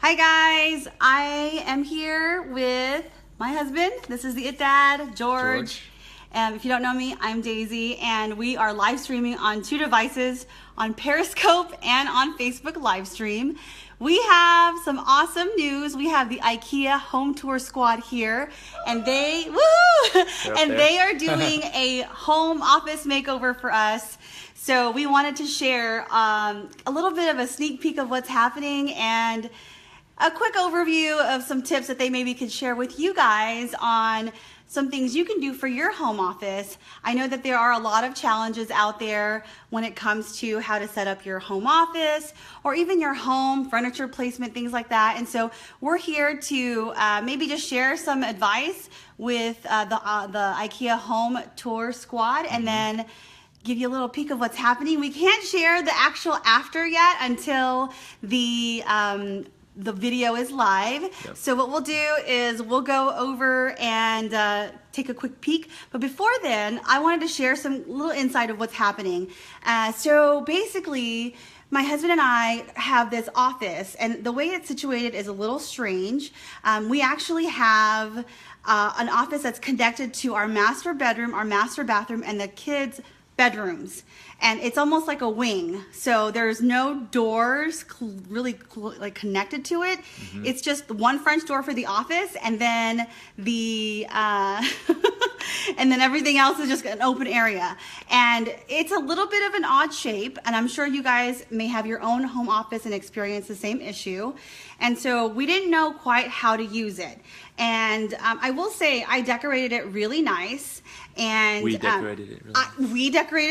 Hi guys, I am here with my husband. This is the It Dad, George. If you don't know me, I'm Daisy, and we are live streaming on 2 devices, on Periscope and on Facebook live stream. We have some awesome news. We have the IKEA home tour squad here, and they they are doing a home office makeover for us. So we wanted to share a little bit of a sneak peek of what's happening and a quick overview of some tips that they maybe could share with you guys on some things you can do for your home office. I know that there are a lot of challenges out there when it comes to how to set up your home office or even your home furniture placement, things like that. And so we're here to maybe just share some advice with the IKEA home tour squad, and then give you a little peek of what's happening. We can't share the actual after yet until the video is live. Yep. So what we'll do is we'll go over and take a quick peek. But before then, I wanted to share some little insight of what's happening. So basically, my husband and I have this office, and the way it's situated is a little strange. We actually have an office that's connected to our master bedroom, our master bathroom, and the kids' bedrooms, and it's almost like a wing, so there's no doors really like connected to it. It's just one French door for the office, and then the and then everything else is just an open area, and it's a little bit of an odd shape, and I'm sure you guys may have your own home office and experience the same issue. And so we didn't know quite how to use it, and I will say I decorated it really nice. And we decorated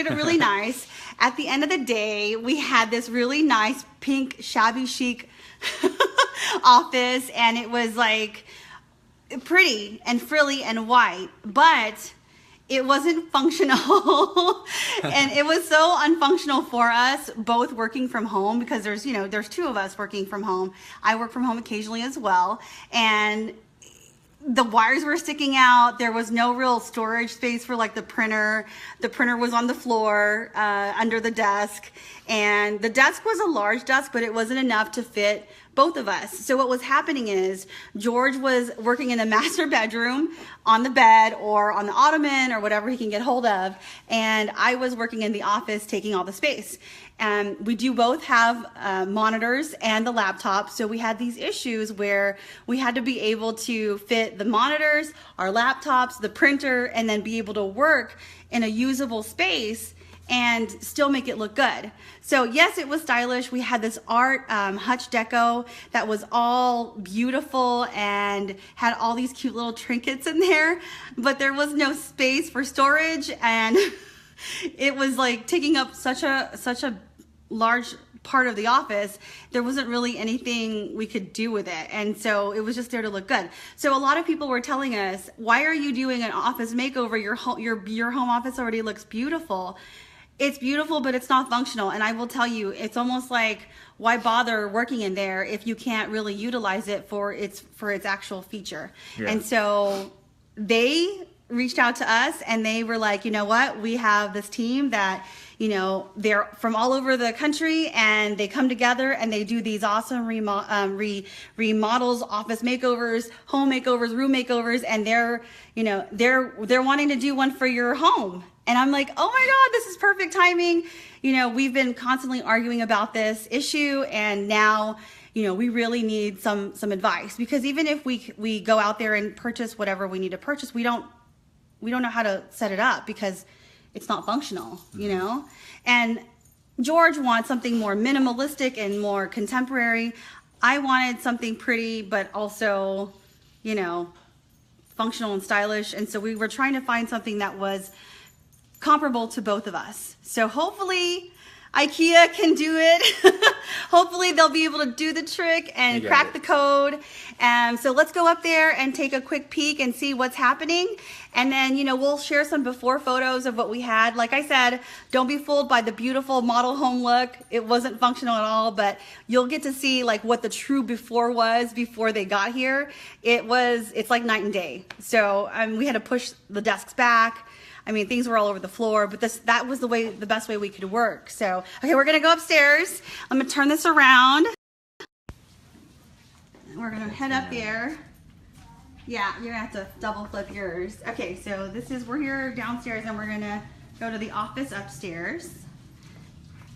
it really nice. At the end of the day, we had this really nice pink shabby chic office, and it was like pretty and frilly and white, but it wasn't functional. And it was so unfunctional for us both working from home, because there's 2 of us working from home. I work from home occasionally as well, and the wires were sticking out. There was no real storage space for like the printer. The printer was on the floor under the desk, and the desk was a large desk, but it wasn't enough to fit both of us. So what was happening is George was working in the master bedroom on the bed or on the ottoman or whatever he can get hold of, and I was working in the office taking all the space. We do both have monitors and the laptop, so we had these issues where we had to be able to fit the monitors, our laptops, the printer, and then be able to work in a usable space and still make it look good. So yes, it was stylish. We had this art hutch deco that was all beautiful and had all these cute little trinkets in there, but there was no space for storage, and it was like taking up such a large part of the office. There wasn't really anything we could do with it, and so it was just there to look good. So a lot of people were telling us, why are you doing an office makeover? Your home office already looks beautiful. It's beautiful, but it's not functional. And I will tell you, it's almost like, why bother working in there if you can't really utilize it for its actual feature? Yeah. And so they reached out to us, and they were like, you know what, we have this team that, they're from all over the country, and they come together and they do these awesome remodels, office makeovers, home makeovers, room makeovers, and they're wanting to do one for your home. And I'm like, oh my God, this is perfect timing. We've been constantly arguing about this issue, and now we really need some advice, because even if we go out there and purchase whatever we need to purchase, we don't know how to set it up because it's not functional, And George wants something more minimalistic and more contemporary. I wanted something pretty, but also, functional and stylish. And so we were trying to find something that was comparable to both of us. So hopefully IKEA can do it. Hopefully they'll be able to do the trick and crack the code. So let's go up there and take a quick peek and see what's happening. And then, we'll share some before photos of what we had. Like I said, don't be fooled by the beautiful model home look. It wasn't functional at all, but you'll get to see like what the true before was before they got here. It's like night and day. So we had to push the desks back. I mean, things were all over the floor, but that was the best way we could work. So, okay, we're gonna go upstairs. I'm gonna turn this around. we're gonna head up there. Yeah, you're gonna have to double flip yours. Okay, so we're here downstairs and we're gonna go to the office upstairs.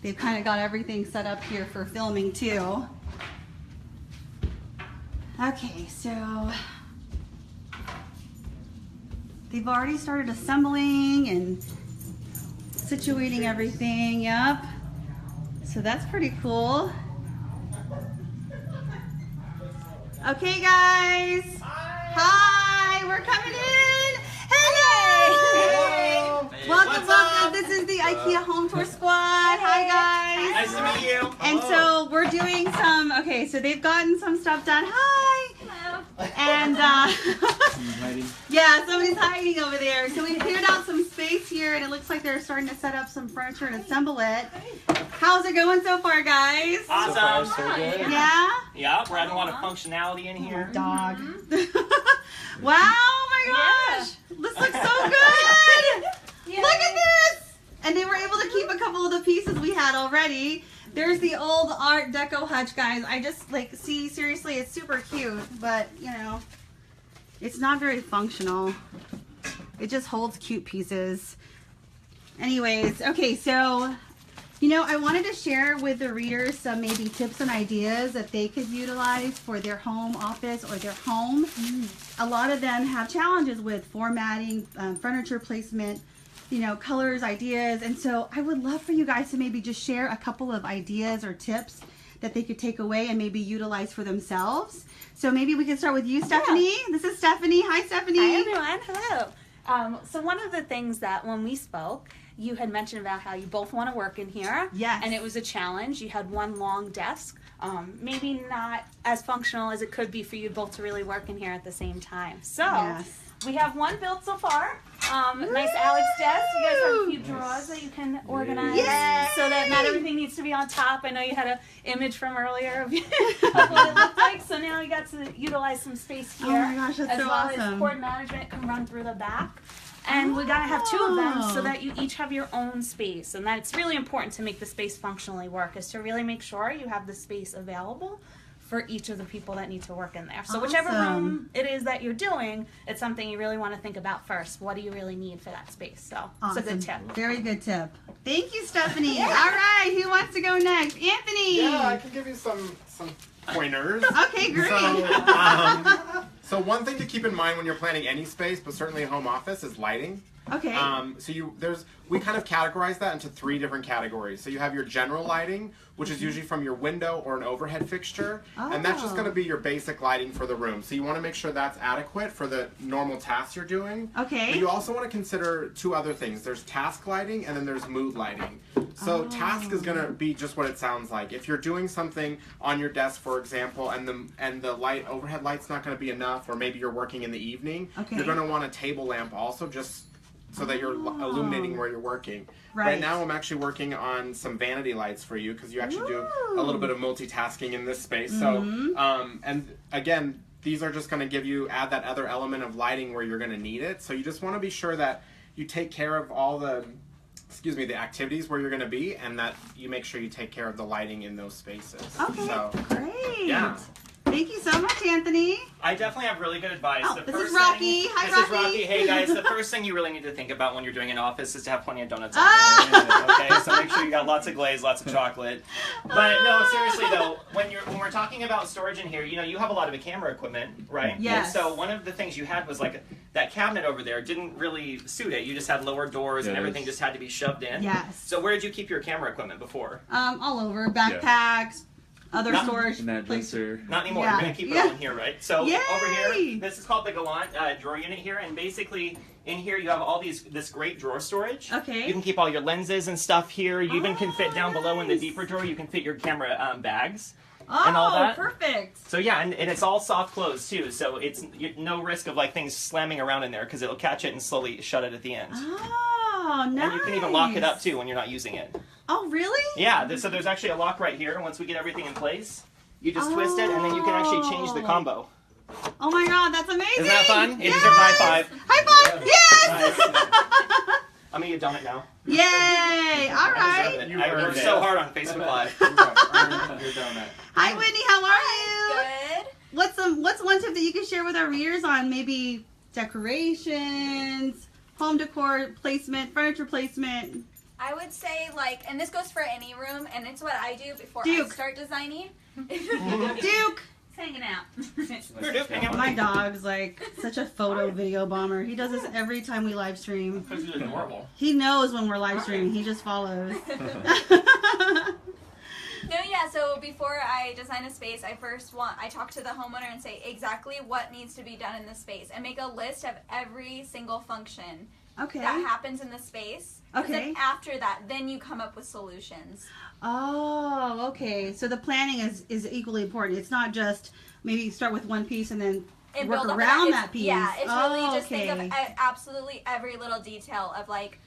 They've kind of got everything set up here for filming too. Okay, so they've already started assembling and situating everything, yep. So that's pretty cool. Okay, guys. Hi, we're coming in. Hello. Hey. Welcome. This is the IKEA Home Tour Squad. Hi, guys. Nice to meet you. And so we're doing some, okay, so they've gotten some stuff done. Hi. Hello. And, yeah, somebody's hiding over there. So we cleared out some space here, and it looks like they're starting to set up some furniture and assemble it. How's it going so far, guys? Awesome. So far, so good. Yeah? Yeah, we're adding a lot of functionality in here. Dog. Wow, oh my gosh. This looks so good. Look at this. And they were able to keep a couple of the pieces we had already. There's the old Art Deco hutch, guys. I just see, seriously, it's super cute, but you know, it's not very functional. It just holds cute pieces. Anyways, okay, so, you know, I wanted to share with the readers some maybe tips and ideas that they could utilize for their home office or their home. A lot of them have challenges with formatting, furniture placement, you know, colors, ideas. And so I would love for you guys to maybe just share a couple of ideas or tips that they could take away and maybe utilize for themselves. So maybe we can start with you, Stephanie. Yeah. This is Stephanie. Hi, Stephanie. Hi, everyone. Hello. So one of the things that when we spoke, you had mentioned about how you both want to work in here. Yes. And it was a challenge. You had one long desk. Maybe not as functional as it could be for you both to really work in here at the same time. So Yes. we have one built so far. Nice Alex desk. You guys have a few drawers that you can organize so that not everything needs to be on top. I know you had an image from earlier of what it looked like. So now we got to utilize some space here. Oh my gosh, that's as so well awesome. as cord management can run through the back. And we gotta have two of them so that you each have your own space. And that's really important to make the space functionally work, is to really make sure you have the space available for each of the people that need to work in there. So whichever room it is that you're doing, it's something you really want to think about first. What do you really need for that space? So it's a good tip. Very good tip. Thank you, Stephanie. All right, who wants to go next? Anthony. Yeah, I can give you some pointers. Okay, great. So one thing to keep in mind when you're planning any space, but certainly a home office, is lighting. Okay. We kind of categorize that into 3 different categories. So you have your general lighting, which is usually from your window or an overhead fixture, and that's just going to be your basic lighting for the room. So you want to make sure that's adequate for the normal tasks you're doing. Okay. But you also want to consider 2 other things. There's task lighting and then there's mood lighting. So task is going to be just what it sounds like. If you're doing something on your desk, for example, and the overhead light's not going to be enough, or maybe you're working in the evening, you're going to want a table lamp also, just so that you're illuminating where you're working. Right now I'm actually working on some vanity lights for you, because you actually do a little bit of multitasking in this space. So, and again, these are just going to add that other element of lighting where you're going to need it. So you just want to be sure that you take care of all the activities where you're going to be, and that you make sure you take care of the lighting in those spaces. Okay, so, great. Yeah. Thank you so much, Anthony. I definitely have really good advice. Oh, this is Rocky. Hi, Rocky. This is Rocky. Hey, guys. The first thing you really need to think about when you're doing an office is to have plenty of donuts on there. Okay, so make sure you got lots of glaze, lots of chocolate. But no, seriously though, when we're talking about storage in here, you know, you have a lot of camera equipment, right? Yes. And so one of the things you had was like that cabinet over there didn't really suit it. You just had lower doors and everything just had to be shoved in. Yes. So where did you keep your camera equipment before? All over. Backpacks. Other storage. In that dresser. Not anymore. Yeah. We're going to keep it all in here, right? So Yay! over here, this is called the Gallant drawer unit here. And basically, in here, you have all this great drawer storage. Okay. You can keep all your lenses and stuff here. You even can fit down below in the deeper drawer. You can fit your camera bags and all that. Perfect. So yeah, and it's all soft close too. So it's no risk of like things slamming around in there, because it'll catch it and slowly shut it at the end. Oh, nice. And you can even lock it up too when you're not using it. Oh, really? Yeah, so there's actually a lock right here. Once we get everything in place, you just twist it, and then you can actually change the combo. Oh my God, that's amazing! Isn't that fun? It Yes! deserves a high five. High five! Yes! Nice. I'm gonna get done it now. Yay! All right. I worked so hard on Facebook Live. You're donut. Hi, Whitney. How are you? Good. What's some you can share with our readers on maybe decorations, home decor placement, furniture placement. I would say, like, and this goes for any room, and it's what I do before Duke. I start designing. Duke! Hanging out. My dog's like such a photo video bomber. He does this every time we live stream. Because he's adorable. He knows when we're live streaming. He just follows. No, yeah, so before I design a space, I talk to the homeowner and say exactly what needs to be done in the space and make a list of every single function Okay. that happens in the space. And Okay. then after that, then you come up with solutions. Oh, okay. So the planning is equally important. It's not just maybe start with one piece and then And work build up around that piece. Yeah, it's really Oh, just think of okay. absolutely every little detail of like,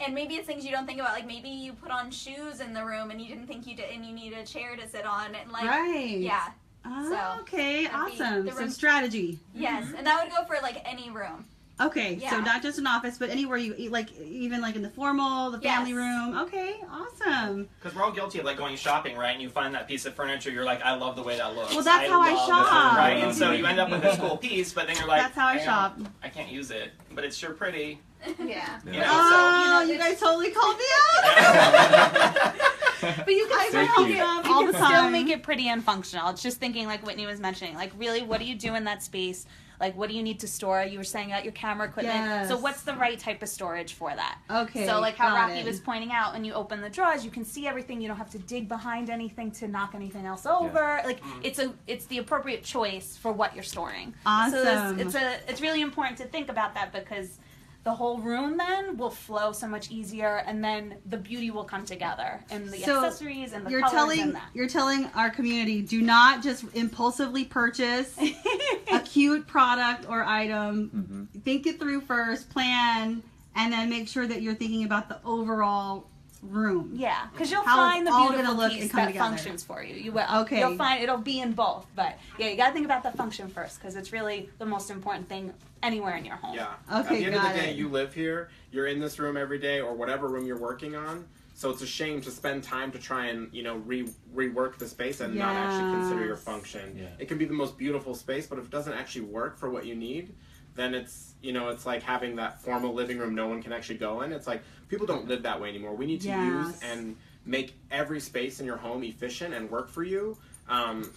and maybe it's things you don't think about, like maybe you put on shoes in the room and you didn't think you did, and you need a chair to sit on, and like, Right. yeah, Oh, So, okay, that'd be awesome. the So room- strategy. yes, and that would go for like any room. Okay, so Yeah. not just an office, but anywhere you eat, like even like in the formal, the family Yes. room. Okay, awesome. Because we're all guilty of like going shopping, right? And you find that piece of furniture, you're like, I love the way that looks. Well, that's how I love shop. this, right? And so you end up with this cool piece, but then you're like, That's how I "Hang shop. on, I can't use it, but it's sure pretty. Yeah. You know, Oh, so- you guys totally called me out. But you can still Thank make you. it, All you the can still time. make it pretty and functional. It's just thinking like Whitney was mentioning, like really, what do you do in that space? Like, what do you need to store? You were saying about your camera equipment. Yes. So what's the right type of storage for that? Okay, So like how got Rocky it. was pointing out, when you open the drawers, you can see everything. You don't have to dig behind anything to knock anything else over. Like it's the appropriate choice for what you're storing. Awesome. So it's really important to think about that, because the whole room then will flow so much easier, and then the beauty will come together, and the So accessories and the You're colors telling and that. you're telling our community, do not just impulsively purchase a cute product or item. Think it through first, plan, and then make sure that you're thinking about the overall room. Yeah, because you'll How it's find the all beautiful gonna look piece and come that together. functions for you. You will. Okay. You'll find it'll be in both, but yeah, you gotta think about the function first, because it's really the most important thing anywhere in your home. Yeah. Okay, At the end of got the day, it. you live here. You're in this room every day, or whatever room you're working on. So it's a shame to spend time to try and rework the space and not actually consider your Yes. function. Yeah. It can be the most beautiful space, but if it doesn't actually work for what you need, then it's it's like having that formal living room no one can actually go in. It's like people don't live that way anymore. We need to use Yes. and make every space in your home efficient and work for you.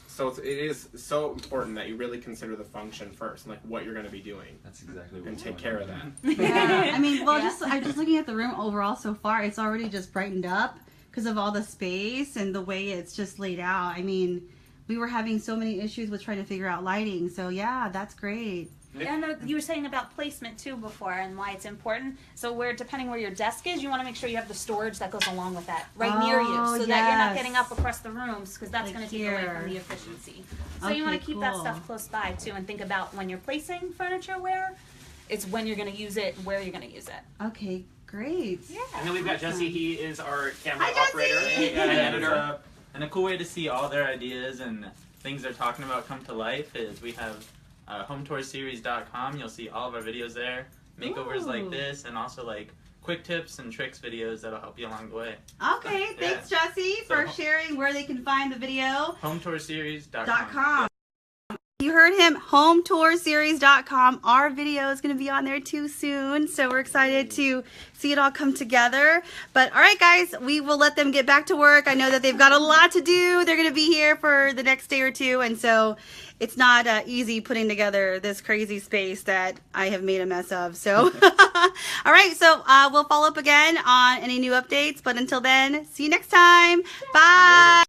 So it is so important that you really consider the function first, like what you're going to be doing, That's exactly what and we're take doing. care of that. Yeah. I mean, well, Yeah. I'm just looking at the room overall so far. It's already just brightened up because of all the space and the way it's just laid out. I mean, we were having so many issues with trying to figure out lighting. So yeah, that's great. Yeah, no, you were saying about placement too before, and why it's important. So depending where your desk is, you want to make sure you have the storage that goes along with that right near you, Oh, so that you're not yes. getting up across the rooms, because that's Like going to take away here. from the efficiency. So you want Okay, to keep that cool. stuff close by too, and think about when you're placing furniture where. It's when you're going to use it, where you're going to use it. Okay, great. Yeah. And then we've got Jesse. He is our camera Hi, Jesse! operator and And, editor. and a cool way to see all their ideas and things they're talking about come to life is we have hometourseries.com. You'll see all of our videos there, makeovers Ooh. like this, and also like quick tips and tricks videos that'll help you along the way. Okay, thanks, Jesse, for sharing where they can find the video. hometourseries.com. You heard him, hometourseries.com. Our video is going to be on there too soon, so we're excited to see it all come together. But all right, guys, we will let them get back to work. I know that they've got a lot to do. They're going to be here for the next day or two, and so it's not easy putting together this crazy space that I have made a mess of. So, all right, so we'll follow up again on any new updates. But until then, see you next time. Bye.